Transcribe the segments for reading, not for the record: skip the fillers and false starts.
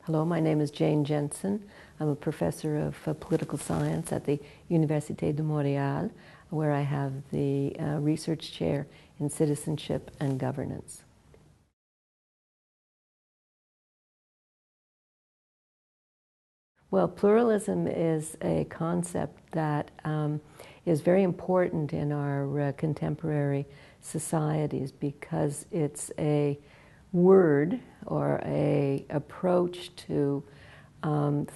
Hello, my name is Jenson. I'm a professor of political science at the Université de Montreal, where I have the research chair in citizenship and governance. Well, pluralism is a concept that is very important in our contemporary societies because it's a word or a approach to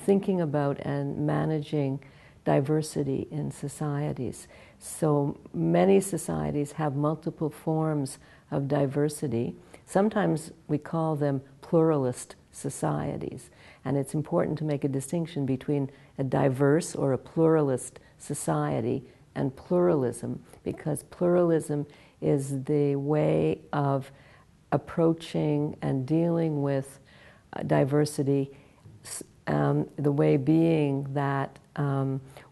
thinking about and managing diversity in societies. So many societies have multiple forms of diversity. Sometimes we call them pluralist societies. And it's important to make a distinction between a diverse or a pluralist society and pluralism, because pluralism is the way of approaching and dealing with diversity, the way being that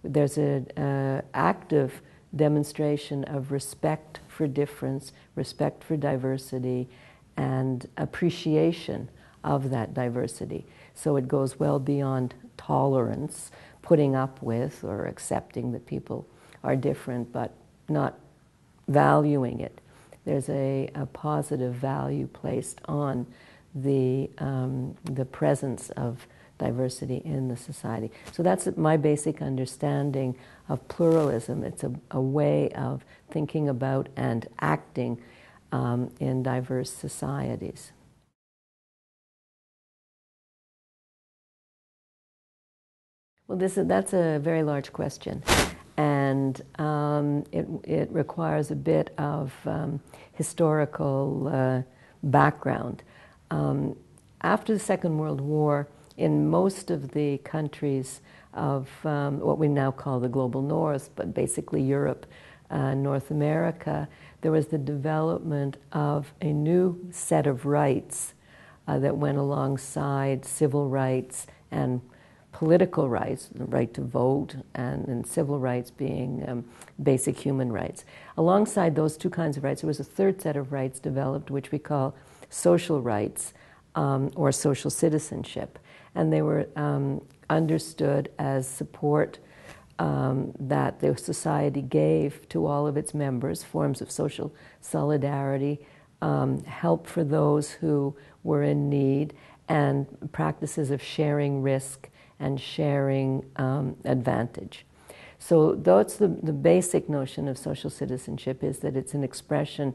there's an active demonstration of respect for difference, respect for diversity, and appreciation of that diversity. So it goes well beyond tolerance, putting up with or accepting that people are different, but not valuing it. There's a positive value placed on the presence of diversity in the society. So that's my basic understanding of pluralism. It's a way of thinking about and acting in diverse societies. Well, that's a very large question, and it requires a bit of historical background. After the Second World War, in most of the countries of what we now call the global north, but basically Europe, North America, there was the development of a new set of rights that went alongside civil rights and political rights, the right to vote, and civil rights being basic human rights. Alongside those two kinds of rights, there was a third set of rights developed, which we call social rights or social citizenship. And they were understood as support that the society gave to all of its members, forms of social solidarity, help for those who were in need, and practices of sharing risk and sharing advantage. So that's the basic notion of social citizenship, is that it's an expression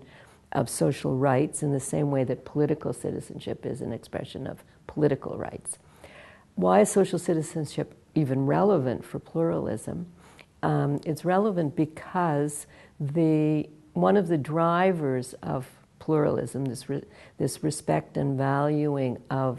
of social rights in the same way that political citizenship is an expression of political rights. Why is social citizenship even relevant for pluralism? It's relevant because one of the drivers of pluralism, this respect and valuing of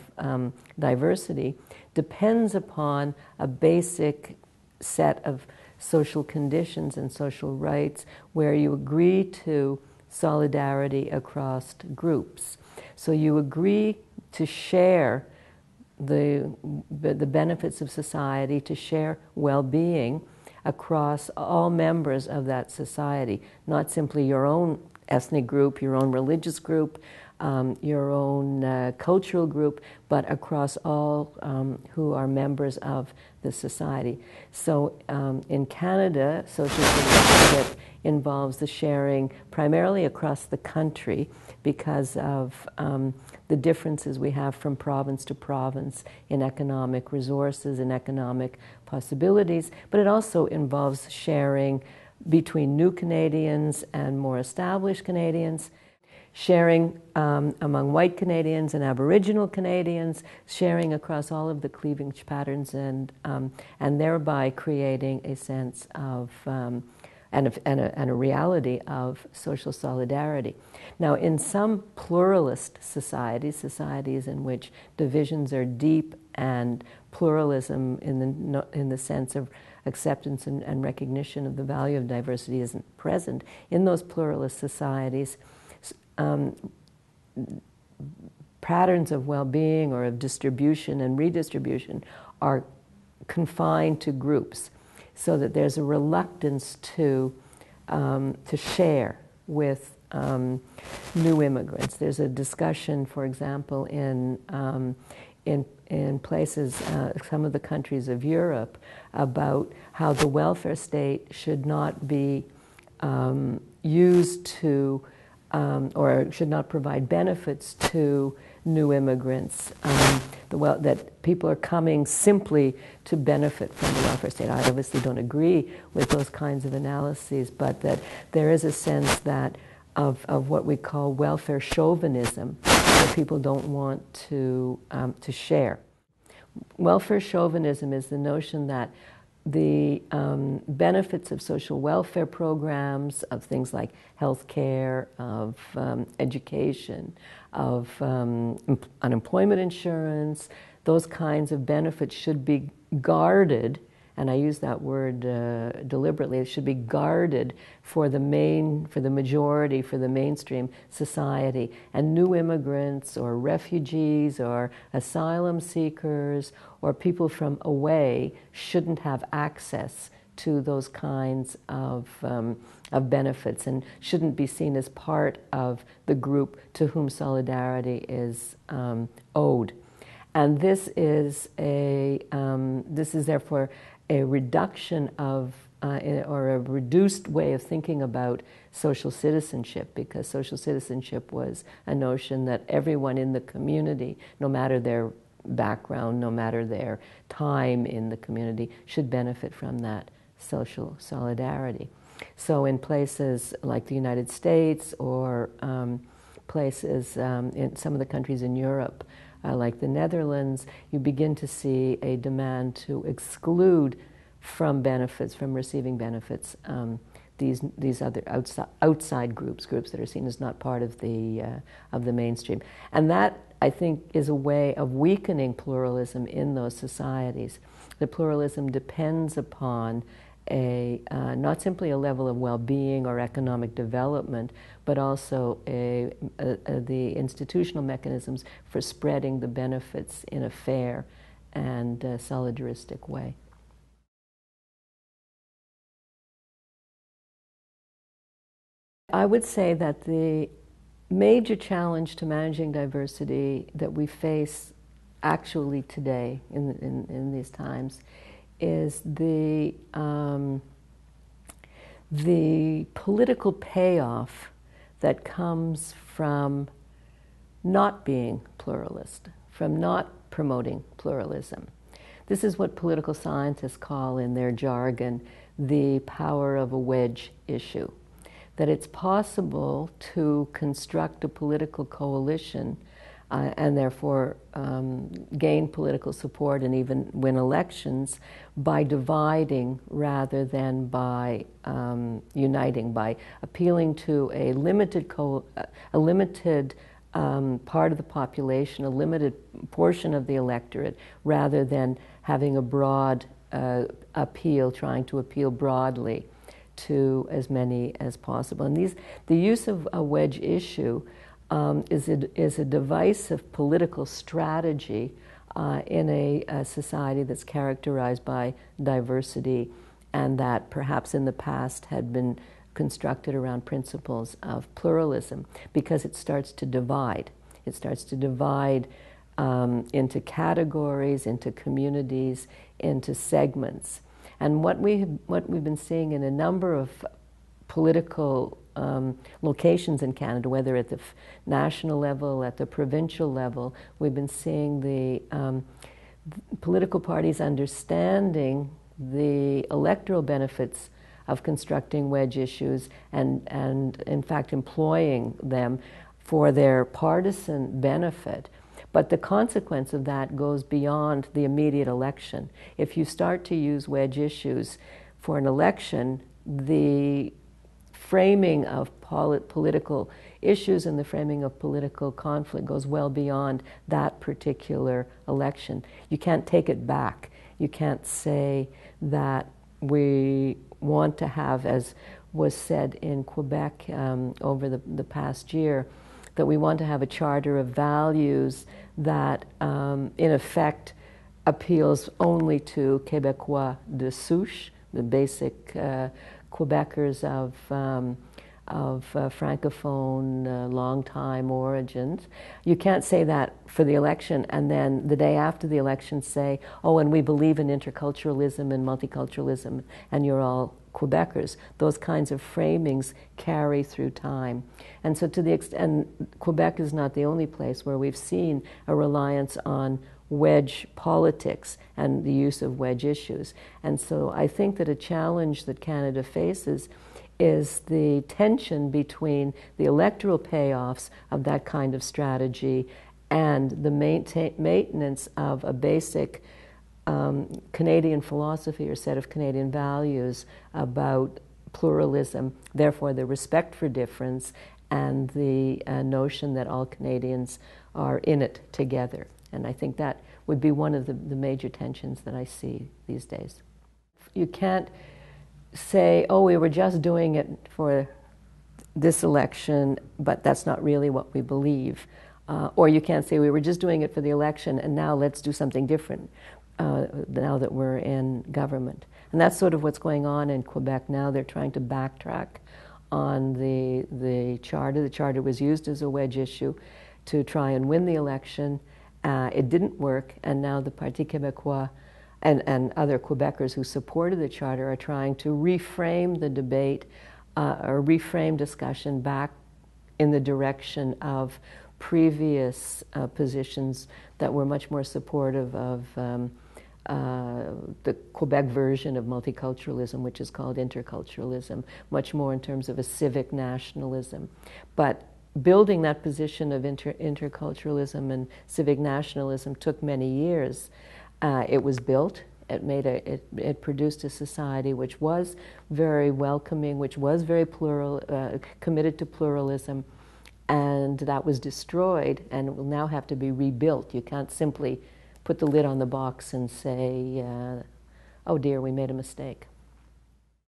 diversity, depends upon a basic set of social conditions and social rights where you agree to solidarity across groups. So you agree to share the benefits of society, to share well-being across all members of that society, not simply your own ethnic group, your own religious group, your own cultural group, but across all who are members of the society. So in Canada, social citizenship involves the sharing primarily across the country because of the differences we have from province to province in economic resources and economic possibilities, but it also involves sharing between new Canadians and more established Canadians, sharing among white Canadians and Aboriginal Canadians, sharing across all of the cleavage patterns, and thereby creating a sense of and a reality of social solidarity. Now, in some pluralist societies in which divisions are deep and pluralism in the sense of acceptance and recognition of the value of diversity isn't present, in those pluralist societies, patterns of well-being or of distribution and redistribution are confined to groups, so that there's a reluctance to share with new immigrants. There's a discussion, for example, in in places, some of the countries of Europe, about how the welfare state should not be used to or should not provide benefits to new immigrants, that people are coming simply to benefit from the welfare state. I obviously don't agree with those kinds of analyses, but that there is a sense that of what we call welfare chauvinism, where people don't want to share. Welfare chauvinism is the notion that the benefits of social welfare programs, of things like health care, of education, of unemployment insurance, those kinds of benefits should be guarded, and I use that word deliberately, it should be guarded for the majority, for the mainstream society. And new immigrants or refugees or asylum seekers or people from away shouldn't have access to those kinds of benefits and shouldn't be seen as part of the group to whom solidarity is owed. And this is therefore a reduction of or a reduced way of thinking about social citizenship, because social citizenship was a notion that everyone in the community, no matter their background, no matter their time in the community, should benefit from that social solidarity. So in places like the United States or places in some of the countries in Europe, like the Netherlands, you begin to see a demand to exclude from benefits, from receiving benefits, these other outside groups that are seen as not part of the mainstream. And that, I think, is a way of weakening pluralism in those societies. The pluralism depends upon not simply a level of well-being or economic development, but also the institutional mechanisms for spreading the benefits in a fair and solidaristic way. I would say that the major challenge to managing diversity that we face actually today in these times is the political payoff that comes from not being pluralist, from not promoting pluralism. This is what political scientists call in their jargon the power of a wedge issue. That it's possible to construct a political coalition and therefore gain political support and even win elections by dividing rather than by uniting, by appealing to a limited part of the population, a limited portion of the electorate, rather than having a broad appeal, trying to appeal broadly to as many as possible. And the use of a wedge issue is a divisive political strategy in a society that's characterized by diversity and that perhaps in the past had been constructed around principles of pluralism, because it starts to divide. It starts to divide into categories, into communities, into segments. And what we've been seeing in a number of political locations in Canada, whether at the national level, at the provincial level, we've been seeing the political parties understanding the electoral benefits of constructing wedge issues and in fact employing them for their partisan benefit. But the consequence of that goes beyond the immediate election. If you start to use wedge issues for an election, the framing of political issues and the framing of political conflict goes well beyond that particular election. You can't take it back. You can't say that we want to have, as was said in Quebec over the past year, that we want to have a charter of values that, in effect, appeals only to Québécois de souche, the basic Quebecers Francophone, long-time origins. You can't say that for the election and then the day after the election say, oh, and we believe in interculturalism and multiculturalism, and you're all Quebecers. Those kinds of framings carry through time. And so to the extent, and Quebec is not the only place where we've seen a reliance on wedge politics and the use of wedge issues. And so I think that a challenge that Canada faces is the tension between the electoral payoffs of that kind of strategy and the maintenance of a basic Canadian philosophy or set of Canadian values about pluralism, therefore the respect for difference and the notion that all Canadians are in it together. And I think that would be one of the major tensions that I see these days. You can't say, oh, we were just doing it for this election, but that's not really what we believe. Or you can't say, we were just doing it for the election, and now let's do something different now that we're in government. And that's sort of what's going on in Quebec now. They're trying to backtrack on the charter. The charter was used as a wedge issue to try and win the election. It didn't work, and now the Parti Québécois and other Quebecers who supported the charter are trying to reframe the debate or reframe discussion back in the direction of previous positions that were much more supportive of the Quebec version of multiculturalism, which is called interculturalism, much more in terms of a civic nationalism. But building that position of interculturalism and civic nationalism took many years. It was built. It produced a society which was very welcoming, which was very committed to pluralism, and that was destroyed, and it will now have to be rebuilt. You can't simply put the lid on the box and say, "Oh dear, we made a mistake."